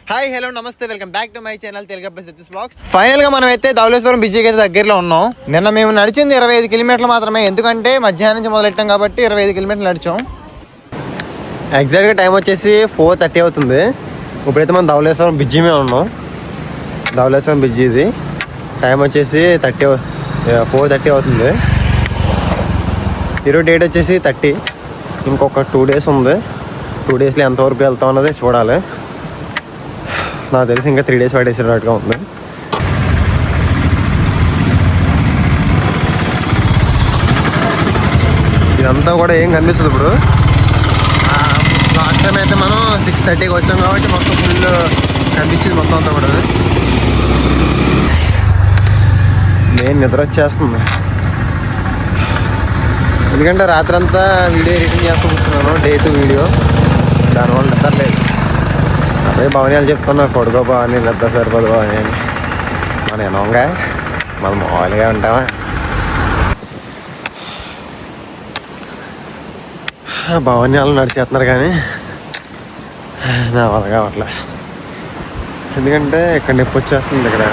Hi hello నమస్తే, welcome back to my channel Telugu Satish vlogs. Final గా మనం అయితే ధవళేశ్వరం బీచ్కి అయితే దగ్గరలో ఉన్నాం. నిన్న మేము నడిచింది 25 కిలోమీటర్లు మాత్రమే, ఎందుకంటే మధ్యాహ్నం నుంచి మొదలెట్టాం కాబట్టి 25 కిలోమీటర్లు నడిచాం. ఎగ్జాక్ట్గా టైం వచ్చేసి 4:30 అవుతుంది. ఇప్పుడైతే మనం ధవళేశ్వరం బ్రిడ్జి మీద ఉన్నాం. ధవళేశ్వరం బ్రిడ్జి ఇది. టైం వచ్చేసి 4:30 అవుతుంది. ఈరోజు డేట్ వచ్చేసి 30. ఇంకొక 2 days ఉంది. 2 daysలో ఎంతవరకు వెళ్తాం అన్నది చూడాలి. నాకు తెలిసి ఇంకా 3 days పట్టేసినట్టుగా ఉంది. ఇదంతా కూడా ఏం కనిపిస్తుంది. ఇప్పుడు లాస్ట్ టైం అయితే మనం 6:30కి వచ్చాం కాబట్టి మొత్తం ఫుల్ కనిపించింది మొత్తం అంతా కూడా. నేను నిద్ర వచ్చేస్తుంది, ఎందుకంటే రాత్రంతా వీడియో ఎడిటింగ్ చేస్తూ కూర్చున్నాను. డే 2 వీడియో, దానివల్ల నిద్ర లేదు. అదే భవనాలు చెప్తున్నా, కొడుకో భవని నిద్ర సరిపోదు భవని అని. మనం ఎనోంగా మనం మామూలుగా ఉంటామా. భవన్యాలు నడిచేస్తున్నారు కానీ నా వల్ల కావట్లే, ఎందుకంటే ఇక్కడ నొప్పి వచ్చేస్తుంది. ఇక్కడ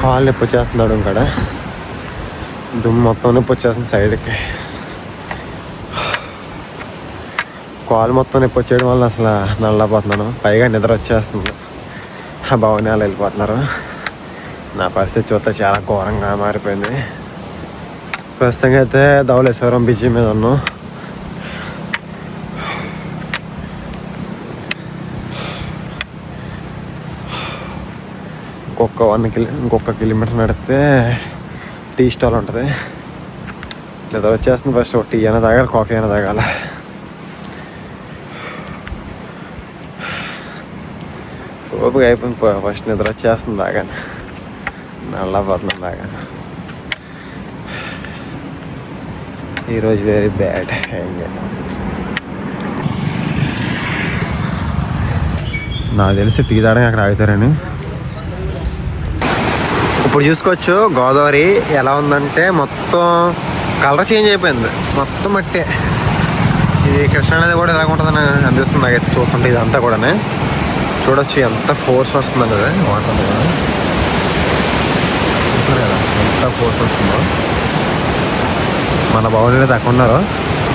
కాలు నొప్పి వచ్చేస్తున్నాడు. ఇక్కడ దుమ్ము మొత్తం నొప్పి వచ్చేస్తుంది సైడ్కి. కాలు మొత్తం నొప్పి వచ్చేయడం వల్ల అసలు నల్లపోతున్నాను. పైగా నిద్ర వచ్చేస్తుంది. ఆ భవనాలు వెళ్ళిపోతున్నారు. నా పరిస్థితి చూస్తే చాలా ఘోరంగా మారిపోయింది. ప్రస్తుతంగా అయితే ధవళేశ్వరం బీచ్ మీద ఉన్నాం. ఇంకొక కిలోమీటర్ నడిస్తే టీ స్టాల్ ఉంటుంది. నిద్ర వచ్చేస్తుంది. ఫస్ట్ టీ అయినా తాగాలి, కాఫీ అయినా తాగాలి. ఓపిక అయిపోయింది. ఫస్ట్ నిద్ర వచ్చేస్తుంది తాగాను, నల్లపోతుంది తాగాను. ఈరోజు వెరీ బ్యాడ్. నాకు తెలిసి టీ తాగడానికి అక్కడ ఆగుతారని. ఇప్పుడు చూసుకోవచ్చు గోదావరి ఎలా ఉందంటే మొత్తం కలర్ చేంజ్ అయిపోయింది. మొత్తం మట్టే. ఇది కృష్ణానది కూడా ఎలా ఉంటుందని అనిపిస్తుంది నాకైతే చూస్తుంటే. ఇదంతా కూడా చూడొచ్చు ఎంత ఫోర్స్ వస్తుంది అన్నది వాటర్ కూడా. కదా ఎంత ఫోర్స్ వస్తుందో. మన భవన్ అయితే అక్కడ ఉన్నారు.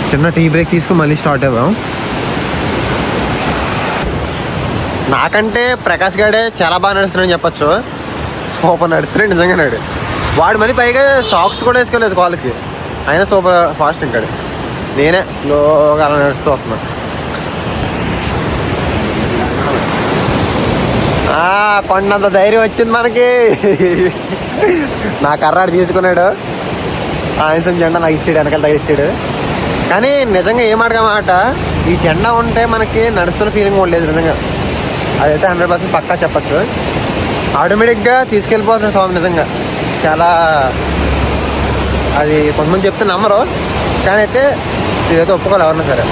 చిన్న టీ బ్రేక్ తీసుకుని మళ్ళీ స్టార్ట్ అయ్యాం. నాకంటే ప్రకాష్ గాడే చాలా బాగా నడుస్తున్నాడని చెప్పచ్చు. సూపర్ నడుస్తున్నాడు నిజంగా. నాడు వాడు మళ్ళీ పైగా సాక్స్ కూడా వేసుకోలేదు కాళ్ళకి, అయినా సూపర్ ఫాస్ట్. ఇంకా నేనే స్లోగా అలా నడుస్తూ వస్తున్నా. కొండంత ధైర్యం వచ్చింది మనకి. నా కర్రాడు తీసుకున్నాడు, ఆయంసం జెండా నాకు ఇచ్చాడు, వెనకాల తగిలిచ్చాడు. కానీ నిజంగా ఏమాట ఈ జెండా ఉంటే మనకి నడుస్తున్న ఫీలింగ్ కూడా లేదు నిజంగా. అదైతే 100% పక్కా చెప్పచ్చు. ఆటోమేటిక్గా తీసుకెళ్ళిపోతున్నాడు స్వామి. నిజంగా చాలా అది కొంతమంది చెప్తే నమ్మరు, కానీ అయితే ఇదైతే ఒప్పుకోవాలి ఎవరన్నా సరే.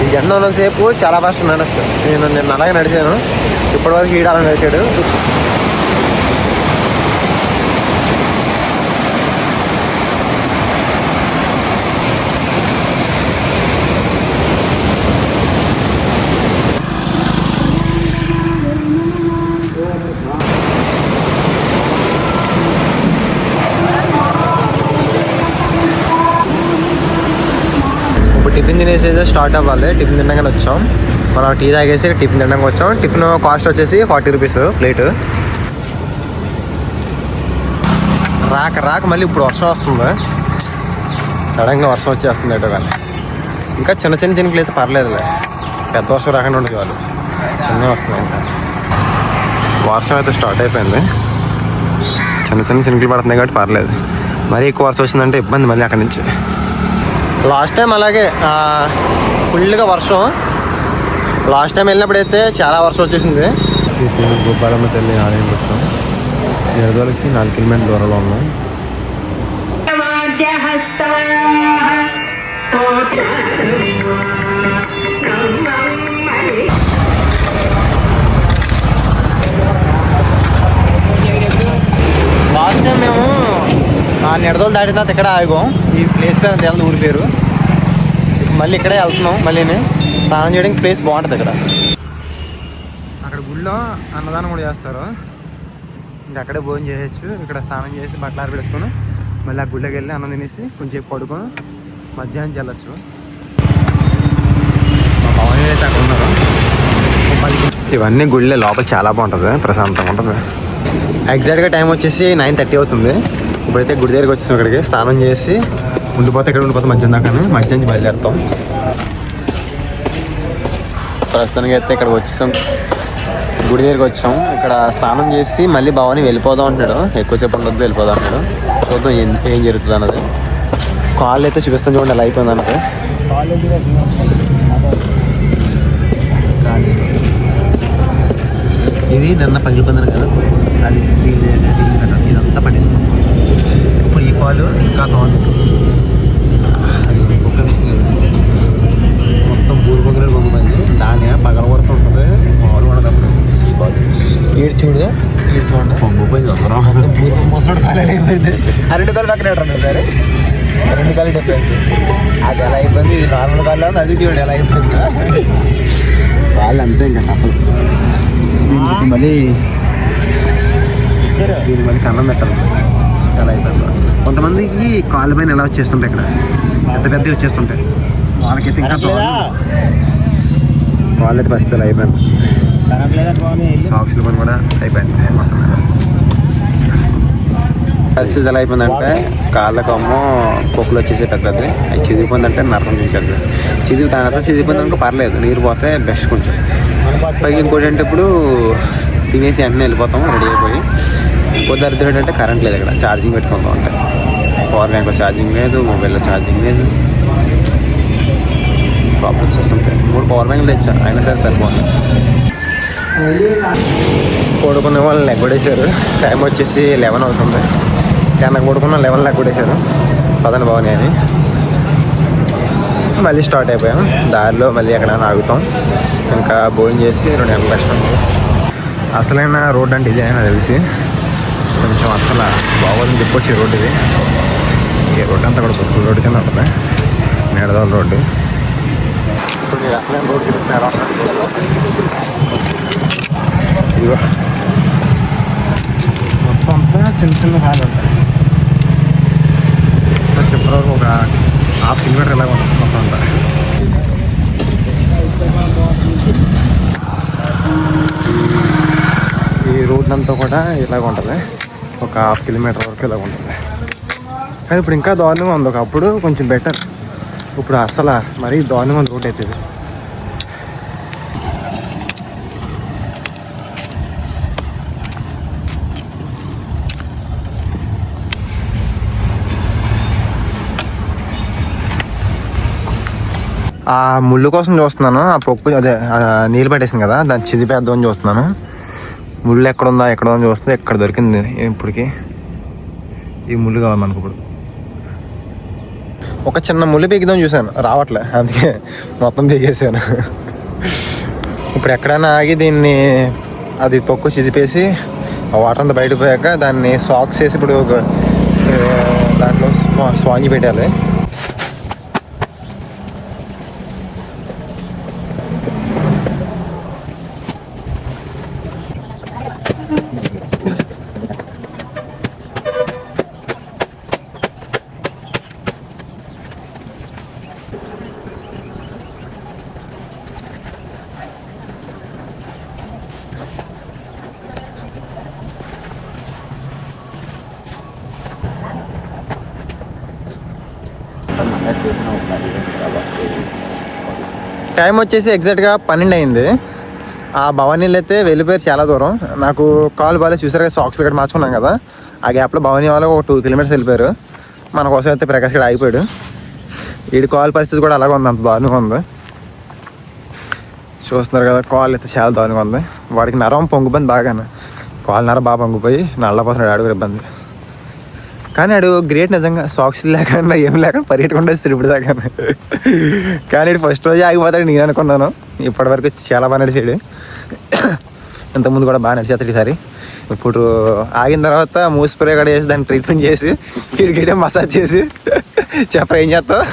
ఈ జెండా ఉన్నంతసేపు చాలా ఫాస్ట్ నడచ్చు. నేను అలాగే నడిచాను. ఇప్పటివరకు ఈడ అలా నడిచాడు. టిఫిన్ తినేసి స్టార్ట్ అవ్వాలి. టిఫిన్ తినగానే వచ్చాం. మనం టీ తాగేసి టిఫిన్ తినడానికి వచ్చాం. టిఫిన్ కాస్ట్ వచ్చేసి 40 రూపీస్ ప్లేట్. రాక మళ్ళీ ఇప్పుడు వర్షం వస్తుంది. సడన్గా వర్షం వచ్చేస్తుంది ఎటో. కానీ ఇంకా చిన్న చినుకులు అయితే పర్లేదులే, పెద్ద వర్షం రాకుండా ఉండదు. వాళ్ళు చిన్నగా వస్తున్నాయి. ఇంకా వర్షం అయితే స్టార్ట్ అయిపోయింది. చిన్న చినుకులు పడుతున్నాయి కాబట్టి పర్లేదు. మరీ ఎక్కువ వర్షం వచ్చిందంటే ఇబ్బంది మళ్ళీ అక్కడి నుంచి. లాస్ట్ టైం అలాగే ఫుల్గా వర్షం. లాస్ట్ టైం వెళ్ళినప్పుడైతే చాలా వర్షం వచ్చేసింది. గోపాలమ్మ తల్లి ఆలయం వచ్చాం. ఎరదోలకి 4 కిలోమీటర్ల దూరంలో ఉన్నాం. లాస్ట్ టైం మేము నిడదోలు దాటిన తర్వాత ఇక్కడ ఆగాం. ఈ ప్లేస్ పేరు తెలదు, ఊరి పేరు. మళ్ళీ ఇక్కడే వెళ్తున్నాం. మళ్ళీ స్నానం చేయడానికి ప్లేస్ బాగుంటుంది ఇక్కడ. అక్కడ గుళ్ళో అన్నదానం కూడా చేస్తారు. ఇంకా అక్కడే భోజనం చేయొచ్చు. ఇక్కడ స్నానం చేసి బట్టలు ఆరబెట్టుకొని మళ్ళీ ఆ గుళ్ళకి వెళ్ళి అన్నం తినేసి కొంచెం పడుకొని మధ్యాహ్నం వెళ్ళచ్చు. మా పవన్ అయితే అక్కడ ఉన్నారు. ఇవన్నీ గుళ్ళే, లోపల చాలా బాగుంటుంది, ప్రశాంతంగా ఉంటుంది. ఎగ్జాక్ట్గా టైం వచ్చేసి 9:30 అవుతుంది. ఇప్పుడైతే గుడి దగ్గరికి వచ్చేసాం. ఇక్కడికి స్నానం చేసి ఇక్కడ ఉండిపోతే మధ్యాహ్నం దాకా. మధ్యాహ్నం నుంచి బయలుదేరుతాం. ప్రస్తుతానికి అయితే ఇక్కడికి వచ్చేసాం, గుడి దగ్గరికి వచ్చాం. ఇక్కడ స్నానం చేసి మళ్ళీ భవాని వెళ్ళిపోదాం అంటున్నాడు. ఎక్కువసేపు ఉండొద్దు, వెళ్ళిపోదాం అంటున్నాడు. చూద్దాం ఏం జరుగుతుంది అన్నది. కాళ్ళు అయితే చూపిస్తాను చూడండి ఎలా అయిపోయింది అంటే. ఇది నిన్న పగిలిపోయింది కదా, అది ఇదంతా పట్టేస్తాం. ఇప్పుడు ఈ పాలు ఇంకా తోంది, మొత్తం బూరు పొగలు పొంగిపోయింది. దాని పగల కొడుతూ ఉంటుంది. మామూలు ఉండదప్పుడు ఈ పాలు ఈడు చూడు, ఈడు చూడండి పొంగిపోయింది. బూరు మొసడు కాలు అయిపోయింది. ఆ 2 కాలు పక్కన పెట్టండి సరే, 2 కాలు డిఫరెన్స్. అది ఎలా అయిపోయింది, ఇది నార్మల్ కాళ్ళు ఉంది. అది చూడు ఎలా అయిపోయింది. కాళ్ళు అంతే ఇంకా అసలు. మళ్ళీ దీన్ని మళ్ళీ కన్నం పెట్టాలి. ఎలా అయిపోయింది. కొంతమందికి కాళ్ళ పైన ఎలా వచ్చేస్తుంటాయి, ఇక్కడ పెద్ద పెద్దవి వచ్చేస్తుంటాయి. వాళ్ళకైతే ఇంకా వాళ్ళైతే పరిస్థితులు అయిపోయింది. సాక్స్ల పని కూడా అయిపోయింది. మొత్తం మీద పరిస్థితి ఎలా అయిపోయిందంటే కాళ్ళ కొమ్మో పొక్కులు వచ్చేసే పెద్దది. అది చిదిగిపోయిందంటే నరకం చూపించాలి. చిదిగిపోయిందనుకో పర్లేదు, నీరు పోతే బెస్ట్ కొంచెం. పైకి ఇంకోటి అంటే ఇప్పుడు తినేసి వెంటనే వెళ్ళిపోతాం రెడీ అయిపోయి. కొద్ది అర్థం ఏంటంటే కరెంట్ లేదు, ఇక్కడ ఛార్జింగ్ పెట్టుకుంటూ ఉంటాయి. పవర్ బ్యాంక్లో ఛార్జింగ్ లేదు, మొబైల్లో ఛార్జింగ్ లేదు. ప్రాబ్లమ్స్ వస్తుంటాయి. 3 పవర్ బ్యాంకులు తెచ్చా, అయినా సరే సరిపోతుంది. పడుకునే వాళ్ళు లెగ్గొడేశారు. టైం వచ్చేసి 11 అవుతుంది. 10కి పడుకున్న 11 లెగ్గొడేశారు. పదని బాగున్నాయి అని మళ్ళీ స్టార్ట్ అయిపోయాం. దారిలో మళ్ళీ ఎక్కడైనా ఆగుతాం. ఇంకా భోజనం చేసి 2 గంటల కష్టం. అసలైన రోడ్ అంటే ఇదే నాకు తెలిసి. కొంచెం అసలు బాగోదని చెప్పొచ్చు ఈ రోడ్డు. ఇది ఈ రోడ్డు అంతా కూడా కొత్త రోడ్డు కింద ఉంటుంది, మేడదోల రోడ్డు. ఇప్పుడు మీరు అసలైన రోడ్డు చూపిస్తున్నారు. ఇదిగో మొత్తం అంతా చిన్న చిన్న హాలు ఉంటాయి. చెప్పేవరకు ఒక 1/2 కిలోమీటర్ ఇలాగ ఉంటుంది మొత్తం అంతా. ఈ రోడ్ అంతా కూడా ఇలాగ ఉంటుంది, ఒక 1/2 కిలోమీటర్ వరకు ఇలాగ ఉంటుంది. కానీ ఇప్పుడు ఇంకా దారుణంగా ఉంది. ఒకప్పుడు కొంచెం బెటర్, ఇప్పుడు అసలు మరీ దారుణంగా ఉంది రోడ్ అయితే. ఇది ఆ ముళ్ళు కోసం చూస్తున్నాను. ఆ పప్పు అదే నీళ్ళు పట్టేసింది కదా, దాన్ని చిదిపేద్దామని చూస్తున్నాను. ముళ్ళు ఎక్కడుందా అని చూస్తే ఎక్కడ దొరికింది. ఇప్పటికి ఈ ముళ్ళు కావాలి మనకు. ఇప్పుడు ఒక చిన్న ముళ్ళు పీకుదాం చూశాను, రావట్లే, అందుకే మొత్తం పీకేసాను. ఇప్పుడు ఎక్కడైనా ఆగి దీన్ని అది పొక్కు చిదిపేసి వాటర్ అంతా బయటకు పోయాక దాన్ని సాక్స్ వేసి ఇప్పుడు దాంట్లో స్పాంజ్ పెట్టాలి. టైం వచ్చేసి ఎగ్జాక్ట్గా 12 అయింది. ఆ భవానీలు అయితే వెళ్ళిపోయారు చాలా దూరం. నాకు కాల్ బాగాలేదు చూసారు కదా, సాక్స్ ఇక్కడ మార్చుకున్నాం కదా, ఆ గ్యాప్లో భవానీ వాళ్ళు ఒక 2 కిలోమీటర్స్ వెళ్ళిపోయారు. మన కోసం అయితే ప్రకాష్ ఇక్కడ ఆగిపోయాడు. వీడి కాల్ పరిస్థితి కూడా అలాగే ఉంది, అంత దారుణంగా ఉంది. చూస్తున్నారు కదా, కాల్ అయితే చాలా దారుణంగా ఉంది. వాడికి నరం పొంగిపోయింది బాగానే, కాల్ నరం బాగా పొంగిపోయి నల్లపోతున్నాడు. ఆడు ఇబ్బంది. కానీ ఆడు గ్రేట్ నిజంగా, సాక్స్ లేకుండా ఏం లేకుండా పరిగెట్టుకుంటూ వస్తాడు ఇప్పుడు దాకా. కానీ ఫస్ట్ రోజే ఆగిపోతాడు నేను అనుకున్నాను. ఇప్పటివరకు చాలా బాగా నడిచాడు. ఇంతకుముందు కూడా బాగా నడిచేస్తాడు ఈసారి. ఇప్పుడు ఆగిన తర్వాత మూసిపోయి కూడా వేసి దాన్ని ట్రీట్మెంట్ చేసి గిడిగిడే మసాజ్ చేసి చెప్పరా ఏం చేస్తావు?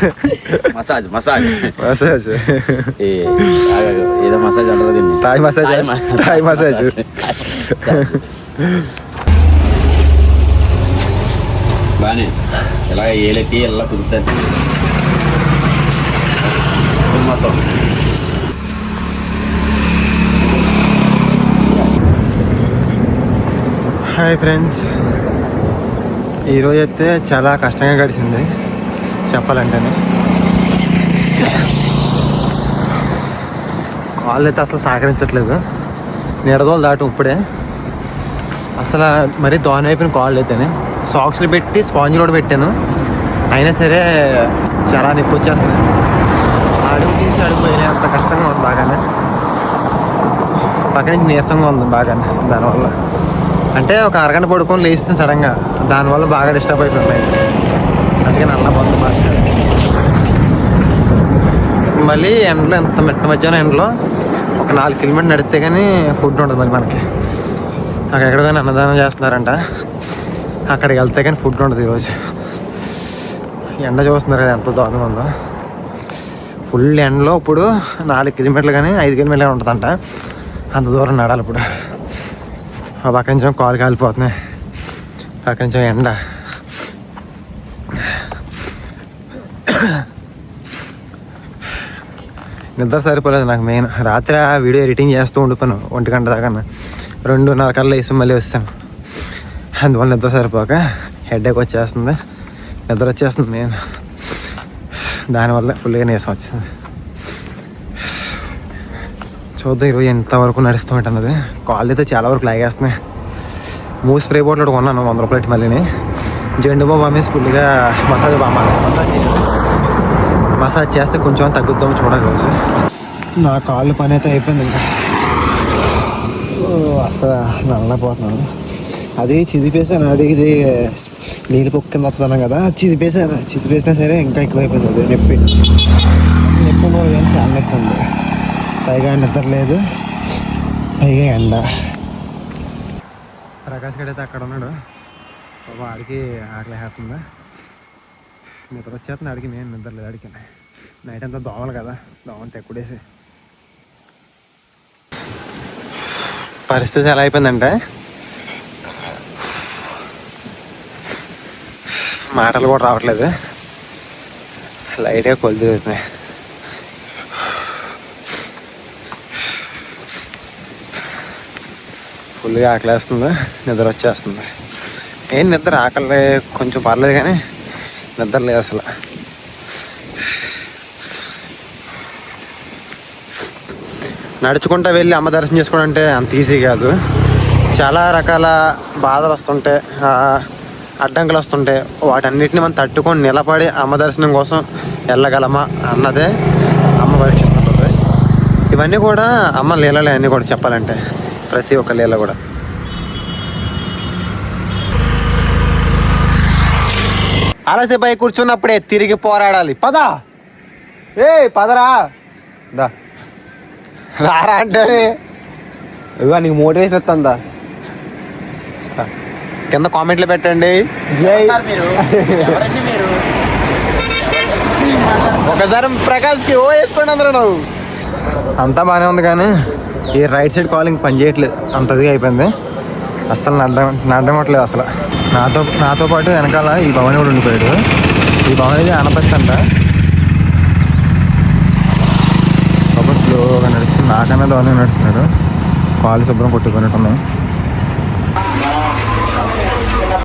మసాజ్ మసాజ్ మసాజ్ ఏదో మసాజ్ అంటారు దీన్ని. Thai massage. Thai massage. బాగానే ఇలా ఏలెత్తి ఇలా కుదురుతుంది మొత్తం. హాయ్ ఫ్రెండ్స్, ఈరోజు అయితే చాలా కష్టంగా గడిచింది చెప్పాలంటేనే. కాళ్ళు అయితే అసలు సహకరించట్లేదు. నీడదోలు దాటం ఇప్పుడే అసలు మరీ దాని అయిపోయిన కాళ్ళు అయితేనే. సాక్స్లు పెట్టి స్పాంజ్ కూడా పెట్టాను, అయినా సరే చాలా నొప్పి వచ్చేస్తున్నాయి. అడుగు తీసి అడుగు పోయినాయి, అంత కష్టంగా ఉంది బాగానే. పక్క నుంచి నీరసంగా ఉంది బాగానే. దానివల్ల అంటే ఒక అరగంట పడుకొని లేస్తుంది సడన్గా, దానివల్ల బాగా డిస్టర్బ్ అయిపోయింది. అందుకని అన్న బంధు భాష. మళ్ళీ ఎండలో ఎంత మెట్ట మధ్యాహ్నం ఎండలో ఒక 4 కిలోమీటర్లు నడిస్తే కానీ ఫుడ్ ఉండదు మళ్ళీ మనకి. అక్కడ కానీ అన్నదానం చేస్తున్నారంట, అక్కడికి వెళ్తే కానీ ఫుడ్ ఉండదు ఈరోజు. ఎండ చూస్తున్నారు కదా ఎంత దారుణంగా ఉందో. ఫుల్ ఎండలో ఇప్పుడు 4 కిలోమీటర్లు కానీ 5 కిలోమీటర్లు ఉంటుందంట, అంత దూరం నడాలి ఇప్పుడు. పక్క నుంచి కాలు కాలిపోతున్నాయి, పక్క నుంచి ఎండ. నిద్ర సరిపోలేదు నాకు. మెయిన్ రాత్రి ఆ వీడియో ఎడిటింగ్ చేస్తూ ఉండిపోయాను 1 గంట దాకా. 2:30 కల్లా వేసి మళ్ళీ వస్తాను. అందువల్ల నిద్ర సరిపోక హెడేక్ వచ్చేస్తుంది, నిద్ర వచ్చేస్తుంది మెయిన్. దానివల్ల ఫుల్గా నీరసం వచ్చింది. చూద్దాం ఈరోజు ఎంతవరకు నడుస్తూ ఉంటున్నది. కాళ్ళు అయితే చాలా వరకు లాగేస్తున్నాయి. మూవ్ స్ప్రే బాటిల్ కొన్నాను 100 రూపాయలు. మళ్ళీ జెండు బాబు వేసి ఫుల్గా మసాజ్ చేయాలి. మసాజ్ చేస్తే కొంచెం తగ్గుద్దాము చూడాలి రోజు. నా కాళ్ళు పని అయితే అయిపోయింది. ఇంకా అసలు నల్లపోతున్నాను. అది చిదిపేసాను. ఇది నీళ్ళు పొక్కు కింద వస్తున్నాను కదా, చిదిపేసినా సరే ఇంకా ఎక్కువైపోయింది. అది నొప్పి కూడా కానీ చాలా నొప్పి ఉంది. పైగా నిద్ర లేదు, పైగా ఎండ. ప్రకాష్ గడ్ అయితే అక్కడ ఉన్నాడు. ఆడికి ఆకలి వేస్తుందా, నిద్ర వచ్చేస్తుంది. అడిగి నేను నిద్ర లేదు. అడిగి నైట్ అంతా దోమలు కదా, దోమలు తెక్కుడేసి పరిస్థితి ఎలా అయిపోయిందంటే మాటలు కూడా రావట్లేదు, లైట్గా కొలు తిరుగుతున్నాయి. ఫుల్గా ఆకలేస్తుంది, నిద్ర వచ్చేస్తుంది. ఏం నిద్ర, ఆకలి కొంచెం పర్లేదు కానీ నిద్ర లేదు అసలు. నడుచుకుంటూ వెళ్ళి అమ్మ దర్శనం చేసుకోవడం అంటే అంత ఈజీ కాదు. చాలా రకాల బాధలు వస్తుంటే, అడ్డంకులు వస్తుంటే వాటన్నిటిని మనం తట్టుకొని నిలబడి అమ్మ దర్శనం కోసం వెళ్ళగలమా అన్నదే అమ్మ పరీక్షిస్తుంటుంది. ఇవన్నీ కూడా అమ్మ లీలలే అన్నీ కూడా చెప్పాలంటే, ప్రతి ఒక్క లీల కూడా. అలసిపై కూర్చున్నప్పుడే తిరిగి పోరాడాలి. పదా పదరా దా రారా అంటే ఇవా నీకు మోటివేషన్ వస్తుందా? కింద కామెంట్లు పెట్టండి. జై. ఒకసారి ప్రకాష్కి ఓ వేసుకోండి అందరూ. నువ్వు అంతా బాగానే ఉంది కానీ ఈ రైట్ సైడ్ కాలింగ్ పని చేయట్లేదు, అంతదిగా అయిపోయింది. అస్సలు నడమట్లేదు అసలు. నాతో పాటు వెనకాల ఈ భవన్ కూడా ఉండిపోయాడు. ఈ భవన్ ఇది అనపత్తి అంట. ఒక స్లోగా నడుస్తుంది, నాకన్నా దోనే నడుస్తున్నాడు. కాలు శుభ్రం కొట్టుకున్నట్టున్నాయి.